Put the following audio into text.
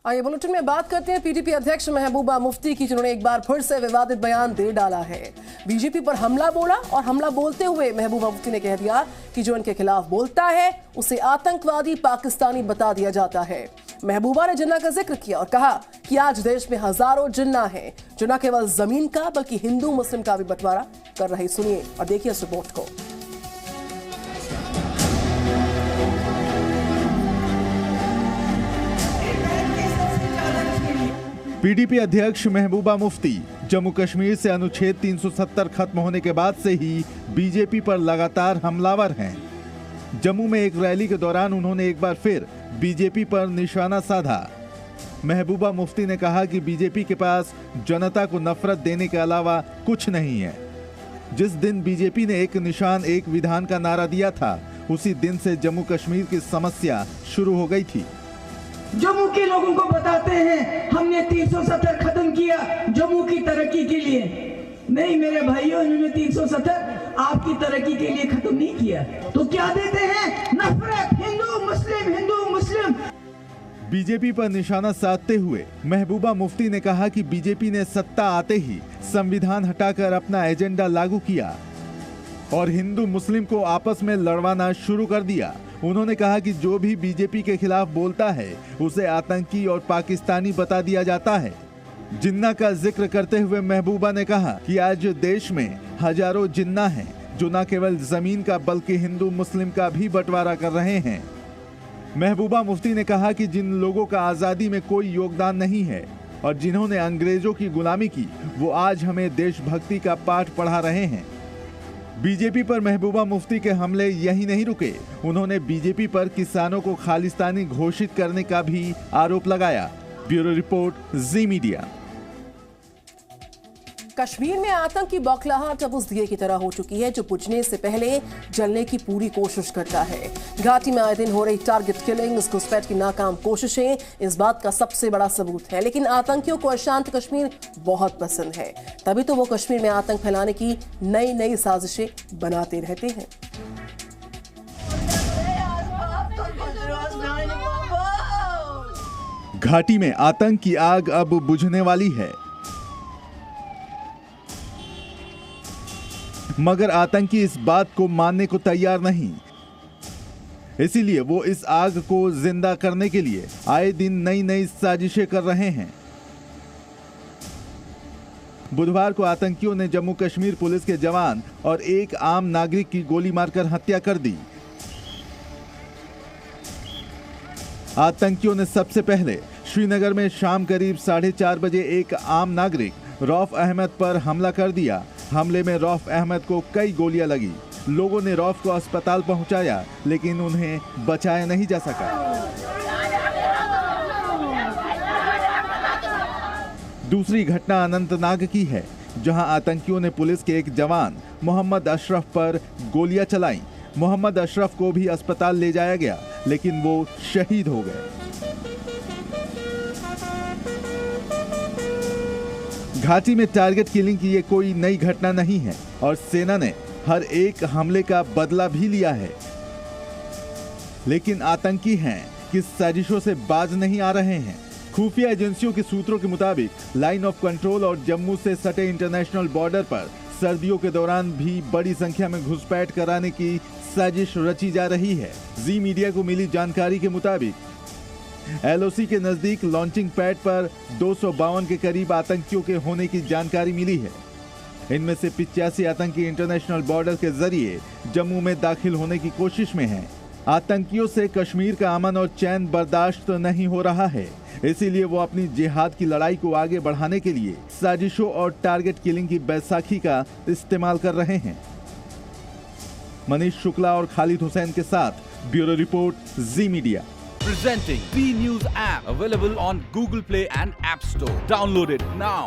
आइए बुलेटिन में बात करते हैं पीडीपी अध्यक्ष महबूबा मुफ्ती की, जिन्होंने एक बार फिर से विवादित बयान दे डाला है। बीजेपी पर हमला बोला और हमला बोलते हुए महबूबा मुफ्ती ने कह दिया कि जो इनके खिलाफ बोलता है उसे आतंकवादी पाकिस्तानी बता दिया जाता है। महबूबा ने जिन्ना का जिक्र किया और कहा कि आज देश में हजारों जिन्ना हैं जो न केवल जमीन का बल्कि हिंदू मुस्लिम का भी बंटवारा कर रहे। सुनिए और देखिए इस रिपोर्ट को। पीडीपी अध्यक्ष महबूबा मुफ्ती जम्मू कश्मीर से अनुच्छेद 370 खत्म होने के बाद से ही बीजेपी पर लगातार हमलावर हैं। जम्मू में एक रैली के दौरान उन्होंने एक बार फिर बीजेपी पर निशाना साधा। महबूबा मुफ्ती ने कहा कि बीजेपी के पास जनता को नफरत देने के अलावा कुछ नहीं है। जिस दिन बीजेपी ने एक निशान एक विधान का नारा दिया था, उसी दिन से जम्मू कश्मीर की समस्या शुरू हो गई थी। जम्मू के लोगों को बताते हैं हमने 370 खत्म किया जम्मू की तरक्की के लिए। नहीं मेरे भाइयों, इन्होंने 370 आपकी तरक्की के लिए खत्म नहीं किया। तो क्या देते हैं? नफरत, हिंदू मुस्लिम, हिंदू मुस्लिम। बीजेपी पर निशाना साधते हुए महबूबा मुफ्ती ने कहा कि बीजेपी ने सत्ता आते ही संविधान हटाकर अपना एजेंडा लागू किया और हिंदू मुस्लिम को आपस में लड़वाना शुरू कर दिया। उन्होंने कहा कि जो भी बीजेपी के खिलाफ बोलता है उसे आतंकी और पाकिस्तानी बता दिया जाता है। जिन्ना का जिक्र करते हुए महबूबा ने कहा कि आज देश में हजारों जिन्ना हैं जो न केवल जमीन का बल्कि हिंदू मुस्लिम का भी बंटवारा कर रहे हैं। महबूबा मुफ्ती ने कहा कि जिन लोगों का आजादी में कोई योगदान नहीं है और जिन्होंने अंग्रेजों की गुलामी की, वो आज हमें देशभक्ति का पाठ पढ़ा रहे हैं। बीजेपी पर महबूबा मुफ्ती के हमले यही नहीं रुके, उन्होंने बीजेपी पर किसानों को खालिस्तानी घोषित करने का भी आरोप लगाया। ब्यूरो रिपोर्ट, जी मीडिया। कश्मीर में आतंक की बौखलाहट अब उस दिए की तरह हो चुकी है जो बुझने से पहले जलने की पूरी कोशिश करता है। घाटी में आए दिन हो रही टारगेट किलिंग, घुसपैठ की नाकाम कोशिशें इस बात का सबसे बड़ा सबूत है। लेकिन आतंकियों को अशांत कश्मीर बहुत पसंद है, तभी तो वो कश्मीर में आतंक फैलाने की नई नई साजिशें बनाते रहते हैं। घाटी में आतंक की आग अब बुझने वाली है, मगर आतंकी इस बात को मानने को तैयार नहीं। इसीलिए वो इस आग को जिंदा करने के लिए आए दिन नई नई साजिशें कर रहे हैं। बुधवार को आतंकियों ने जम्मू कश्मीर पुलिस के जवान और एक आम नागरिक की गोली मारकर हत्या कर दी। आतंकियों ने सबसे पहले श्रीनगर में शाम करीब 4:30 बजे एक आम नागरिक रौफ अहमद पर हमला कर दिया। हमले में रौफ अहमद को कई गोलियां लगी। लोगों ने रौफ को अस्पताल पहुंचाया, लेकिन उन्हें बचाया नहीं जा सका। दूसरी घटना अनंतनाग की है, जहां आतंकियों ने पुलिस के एक जवान मोहम्मद अशरफ पर गोलियां चलाईं। मोहम्मद अशरफ को भी अस्पताल ले जाया गया, लेकिन वो शहीद हो गए। घाटी में टारगेट किलिंग की ये कोई नई घटना नहीं है और सेना ने हर एक हमले का बदला भी लिया है। लेकिन आतंकी हैं कि साजिशों से बाज नहीं आ रहे हैं। खुफिया एजेंसियों के सूत्रों के मुताबिक लाइन ऑफ कंट्रोल और जम्मू से सटे इंटरनेशनल बॉर्डर पर सर्दियों के दौरान भी बड़ी संख्या में घुसपैठ कराने की साजिश रची जा रही है। जी मीडिया को मिली जानकारी के मुताबिक एलओसी के नजदीक लॉन्चिंग पैड पर 252 के करीब आतंकियों के होने की जानकारी मिली है। इनमें से 85 आतंकी इंटरनेशनल बॉर्डर के जरिए जम्मू में दाखिल होने की कोशिश में हैं। आतंकियों से कश्मीर का अमन और चैन बर्दाश्त नहीं हो रहा है, इसीलिए वो अपनी जिहाद की लड़ाई को आगे बढ़ाने के लिए साजिशों और टारगेट किलिंग की बैसाखी का इस्तेमाल कर रहे हैं। मनीष शुक्ला और खालिद हुसैन के साथ bureau report, ji media. Presenting B News app, available on Google Play and App Store. Download it now.